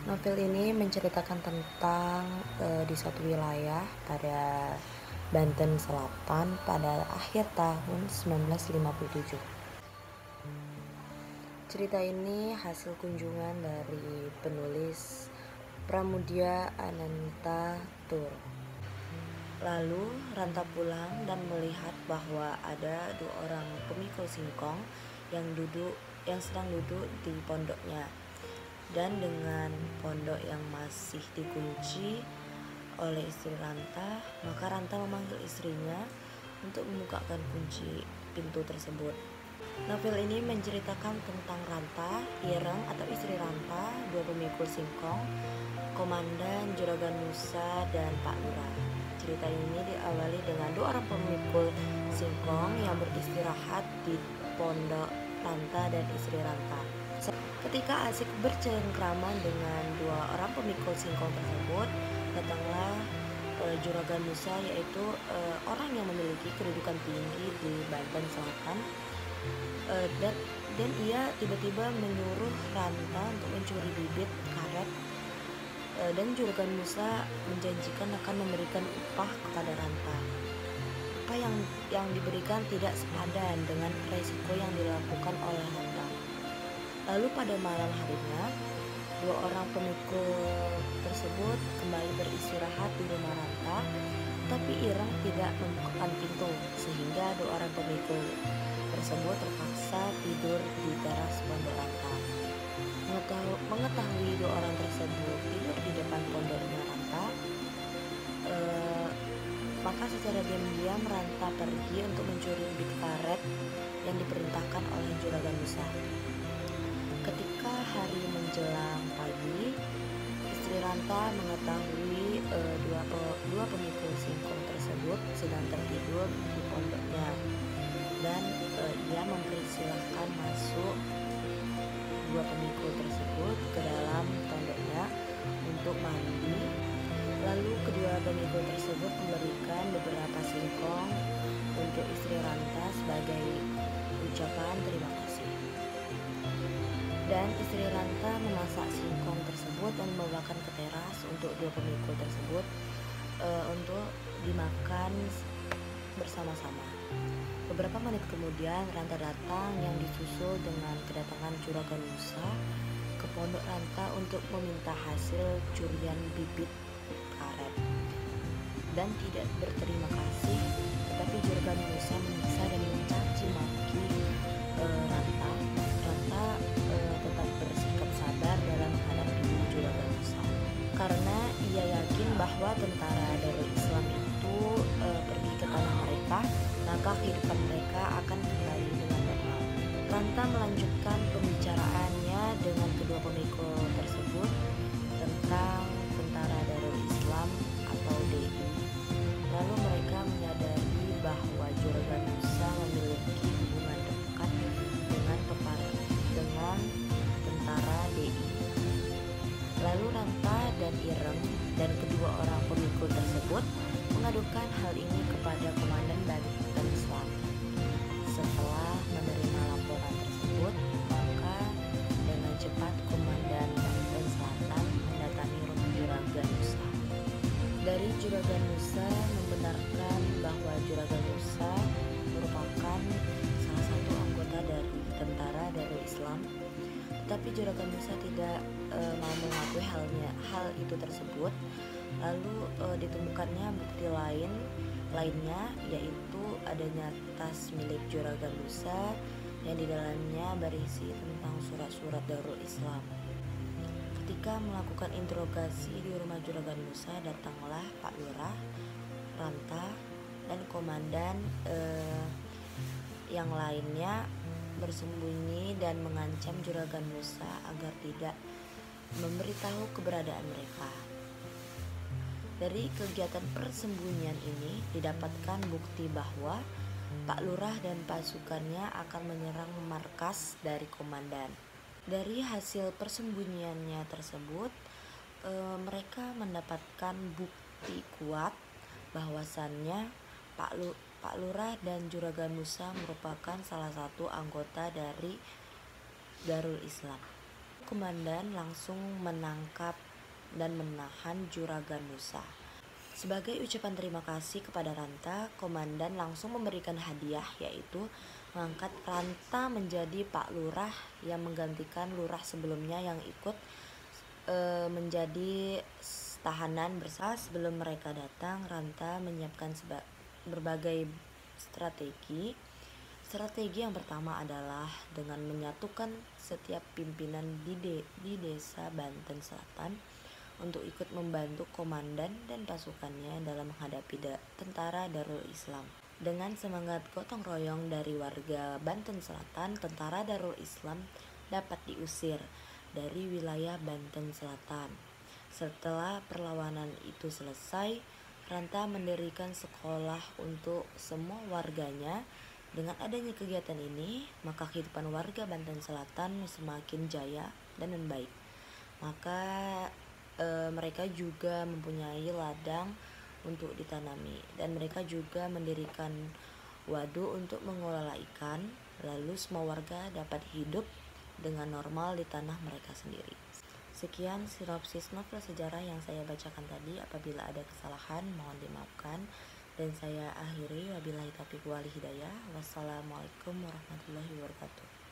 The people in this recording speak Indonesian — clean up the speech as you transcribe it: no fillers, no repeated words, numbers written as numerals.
Novel ini menceritakan tentang di suatu wilayah pada Banten Selatan pada akhir tahun 1957. Cerita ini hasil kunjungan dari penulis Pramudia Ananta Tur. Lalu Ranta pulang dan melihat bahwa ada dua orang pemikul singkong yang sedang duduk di pondoknya. Dan dengan pondok yang masih dikunci oleh istri Ranta, maka Ranta memanggil istrinya untuk membukakan kunci pintu tersebut. Novel ini menceritakan tentang Ranta, Ireng atau istri Ranta, dua pemikul singkong, komandan Juragan Musa, dan Pak Lurah. Cerita ini diawali dengan dua orang pemikul singkong yang beristirahat di pondok Ranta dan istri Ranta. Ketika asik bercengkrama dengan dua orang pemikul singkong tersebut, datanglah Juragan Musa, yaitu orang yang memiliki kedudukan tinggi di Banten Selatan, dan ia tiba-tiba menyuruh Ranta untuk mencuri bibit karet, dan Juragan Musa menjanjikan akan memberikan upah kepada Ranta. Upah yang diberikan tidak sepadan dengan resiko yang dilakukan oleh Ranta. Lalu pada malam harinya, dua orang pemikul tersebut kembali beristirahat di rumah Ranta, tapi Ireng tidak membukakan pintu, sehingga dua orang pemikul tersebut terpaksa tidur di teras pondok Ranta. Mengetahui dua orang tersebut tidur di depan pondoknya Ranta, maka secara diam-diam Ranta pergi untuk mencuri bibit karet yang diperintahkan oleh Juragan Musa. Ketika hari menjelang pagi, istri Ranta mengetahui dua pemikul singkong tersebut sedang tertidur di pondoknya, dan ia mempersilahkan masuk dua pemikul tersebut ke dalam pondoknya untuk mandi. Lalu kedua pemikul tersebut memberikan beberapa singkong untuk istri Ranta sebagai ucapan terima kasih. Dan istri Ranta memasak singkong tersebut dan membawakan ke teras untuk dua pemikul tersebut untuk dimakan bersama-sama. Beberapa menit kemudian Ranta datang yang disusul dengan kedatangan Juragan Musa ke pondok Ranta untuk meminta hasil curian bibit karet dan tidak berterima kasih, tetapi Juragan Musa menyiksa dan mencaci maki Ranta. Ranta tetap bersikap sabar dalam menghadapi Juragan Musa karena ia yakin bahwa tentara Darul Islam itu pergi ke tanah mereka, maka kehidupan mereka akan kembali dengan normal. Ranta melanjutkan pembicaraannya dengan kedua pemikul tersebut tentang tentara Darul Islam atau DI. Lalu mereka menyadari bahwa Juragan Musa memiliki hubungan dekat dengan tentara DI. Lalu Ranta dan Ireng dan kedua orang pemikul tersebut mengadukan hal ini kepada Komandan Banten Selatan. Setelah menerima laporan tersebut, maka dengan cepat Komandan Banten Selatan mendatangi rumah Juragan Musa. Dari Juragan Musa membenarkan bahwa Juragan Musa merupakan salah satu anggota dari tentara Darul Islam, tetapi Juragan Musa tidak mau mengakui hal itu tersebut. Lalu ditemukannya bukti lainnya, yaitu adanya tas milik Juragan Musa yang di dalamnya berisi tentang surat-surat Darul Islam. Ketika melakukan interogasi di rumah Juragan Musa, datanglah Pak Lurah, Ranta, dan komandan yang lainnya bersembunyi dan mengancam Juragan Musa agar tidak memberitahu keberadaan mereka. Dari kegiatan persembunyian ini didapatkan bukti bahwa Pak Lurah dan pasukannya akan menyerang markas dari komandan. Dari hasil persembunyiannya tersebut, mereka mendapatkan bukti kuat bahwasannya Pak Lurah dan Juragan Musa merupakan salah satu anggota dari Darul Islam. Komandan langsung menangkap dan menahan Juragan Musa. Sebagai ucapan terima kasih kepada Ranta, komandan langsung memberikan hadiah, yaitu mengangkat Ranta menjadi Pak Lurah yang menggantikan lurah sebelumnya yang ikut menjadi tahanan bersama. Sebelum mereka datang, Ranta menyiapkan berbagai strategi. Strategi yang pertama adalah dengan menyatukan setiap pimpinan di desa Banten Selatan untuk ikut membantu komandan dan pasukannya dalam menghadapi tentara Darul Islam. Dengan semangat gotong royong dari warga Banten Selatan, tentara Darul Islam dapat diusir dari wilayah Banten Selatan. Setelah perlawanan itu selesai, Ranta mendirikan sekolah untuk semua warganya. Dengan adanya kegiatan ini, maka kehidupan warga Banten Selatan semakin jaya dan membaik. Maka mereka juga mempunyai ladang untuk ditanami, dan mereka juga mendirikan waduk untuk mengelola ikan. Lalu semua warga dapat hidup dengan normal di tanah mereka sendiri. Sekian sinopsis novel sejarah yang saya bacakan tadi. Apabila ada kesalahan mohon dimaafkan, dan saya akhiri wabillahi taufiq wal hidayah. Wassalamualaikum warahmatullahi wabarakatuh.